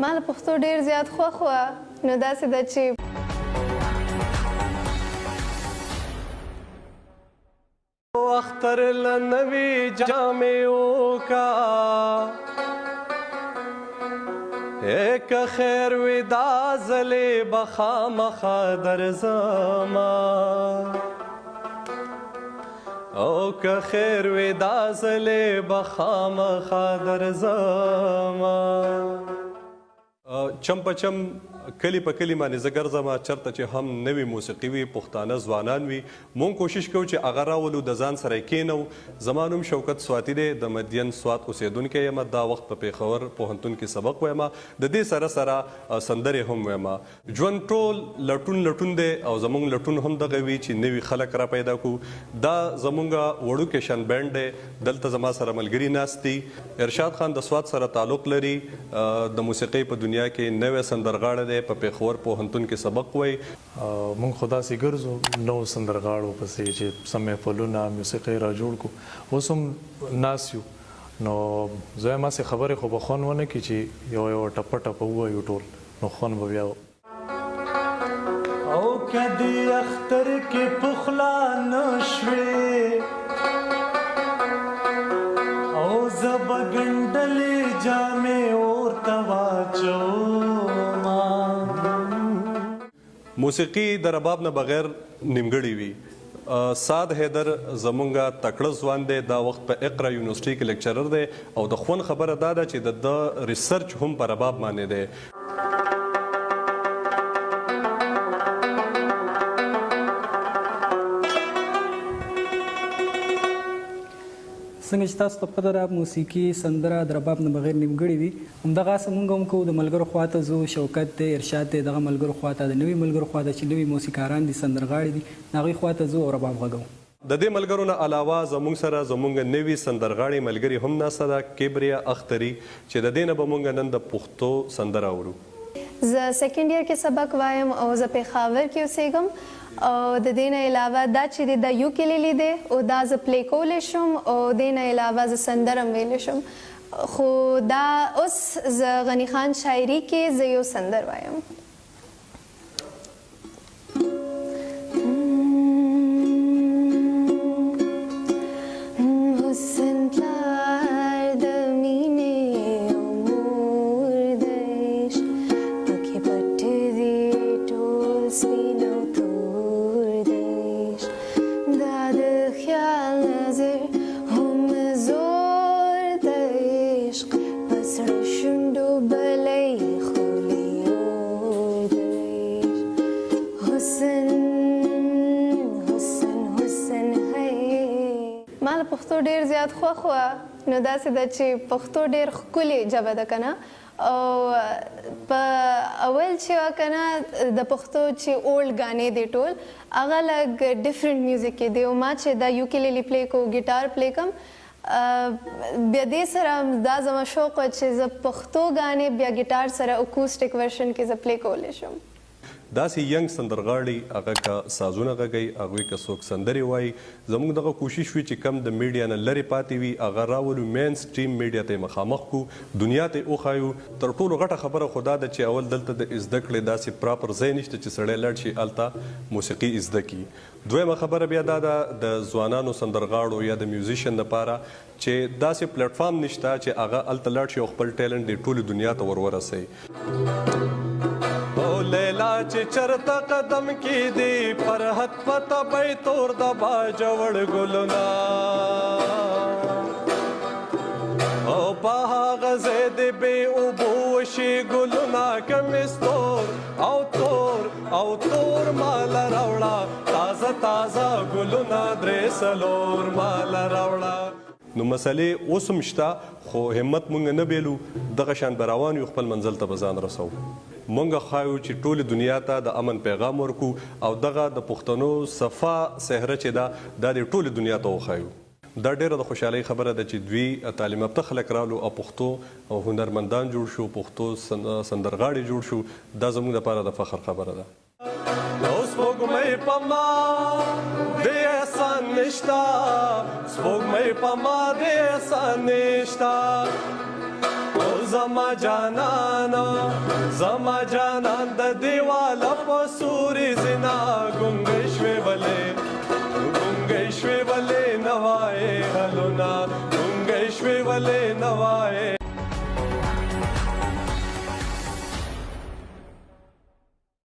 ما له پښتو ډېر زیات خوښ وه، نو داسې ده چې اختر لنوی جامې وکا ایک خیر وی دا زلې بخامخا درځما او که خیر وی دا زلې بخامخا درځما چم په چم کلی په کلی باندې زه ګرځم چېرته چې هم نوې موسیقي وي پښتانه ځوانان وي مونږ کوشش کوو چې هغه راولو د ځان سره یې کښېنوو زما نوم شوکت سواتی دی د مدین سوات اوسېدونکی یم دا وخت په پېښور پوهنتون کې سبق وایم د دې سره سره سندرې هم وایم ژوند ټول لټون لټون دی او زموږ لټون هم دغه وي چې نوي خلک را پیدا کړو دا زموږ وړوکی شن بینډ دی دلته زما سره ملګري ناست دي ارشاد خان د سوات سره تعلق لري د موسیقۍ په دنیا کې نوی سندرغاړی دی په پېښور پوهنتون کې سبق وایي موږ خو داسې ګرځو نو سندرغاړو پسې چې څه محفلونه موسیقۍ را جوړ کړو اوس هم ناست یو نو زه یم هسې خبرې خو به خوند ونه کړي چې یو یو ټپه ټپه ووایو ټول نو خوند به بیا او که دې اختر کې پخلا نه شوې او زه به ګنډلې جامې ورته واچوما موسیقي د رباب نه بغیر نیمګړې وي سعد حیدر زمونږه تکړه ځوان دی دا وخت په اقرا یونیورسټي کې لیکچرر دی او د خوند خبره دا ده چې د ریسرچ هم په رباب باندې دی څنګه چې تاسو ته پته ده موسیقي سندره د رباب نه بغیر نیمګړې وي همدغسې موږ هم کوو د ملګرو خواته ځو شوکت دی ارشاد دی دغه ملګرو خواته د نوي ملګرو خواته چې نوي موسیقاران دي سندرغاړي دي د هغوی خواته ځو او رباب غږوو د دې ملګرو نه علاوه زموږ سره زموږ نوي سندرغاړي ملګري هم ناسته ده کیبریا اختري چې د دې نه به موږ نن د پښتو سندره اورو زه سیکنډ ایئر کې سبق وایم او زه پېښور کې اوسېږم او د دې نه علاوه دا چې د یوکلیلی دی او دا زه پلی کولی شم او دې نه علاوه زه سندره هم ویلی شم خو دا اوس زه غني خان شاعري کې زه یو سندر وایم پښتو ډېر زیات خوښ وه نو داسې ده چې پښتو ډېر ښکلې ژبه ده که نه او په اول چې وه که نه د پښتو چې اولډ ګانې دي ټول هغه لږ ډفرنټ میوزیک کې دی او ما چې دا یوکلیلی پلی کو ګیټار پلی کم بیا دې سره دا زما شوق وه چې زه پښتو ګانې بیا ګیټار سره اکوسټک ورشن کې زه پلی کولی شم داسې ینګ سندرغاړي هغه که سازونه غږوي هغوی که څوک سندرې وایي زموږ دغه کوشش وي چې کم د میډیا نه لرې پاتې وي هغه راولو مین سټریم میډیا ته یې مخامخ کړو دنیا ته یې وښایو تر ټولو غټه خبره خو دا ده چې اول دلته د زده کړې داسې پراپر ځای نشته چې سړی لاړ شي هلته موسیقي زده کړي دویمه خبره بیا دا ده د ځوانانو سندرغاړو یا د میوزیشن دپاره چې داسې پلیټفارم نشته چې هغه هلته لاړ شي او خپل ټیلنټ د ټولې دنیا ته ورورسوي لیلا چې چرته قدم کې دی پر حد پته بی تور د باجوړ ګلونه او په هغه ځای د بې اوبو وشي ګلونه کمیستور او تور مال راوړه تازه تازه ګلونه درې څلور مال راوړه نو مسلې اوس هم شته خو همت مونږ نه بیلو دغه شان به روان یو خپل منزل ته به ځان رسوو مونږ خایو چې ټولې دنیا ته د امن پیغام ورکو او دغه د پښتنو صفا سهره چې ده دا د ټولې دنیا ته وښایو دا ډیره د خوشحالۍ خبره ده چې دوی تعلیم یافته خلک رالو او پښتو هنرمندان جوړ شو پښتو سندرغاړي جوړ شو دا زموږ لپاره د فخر خبره ده سپوږمۍ په ما دې احسان نشته سپوږمۍ په ما دې احسان نشته زما جانان د دیواله په سوري زنا ګونګې شوې ولې نوای هلونا ګونګې شوې ولې نوای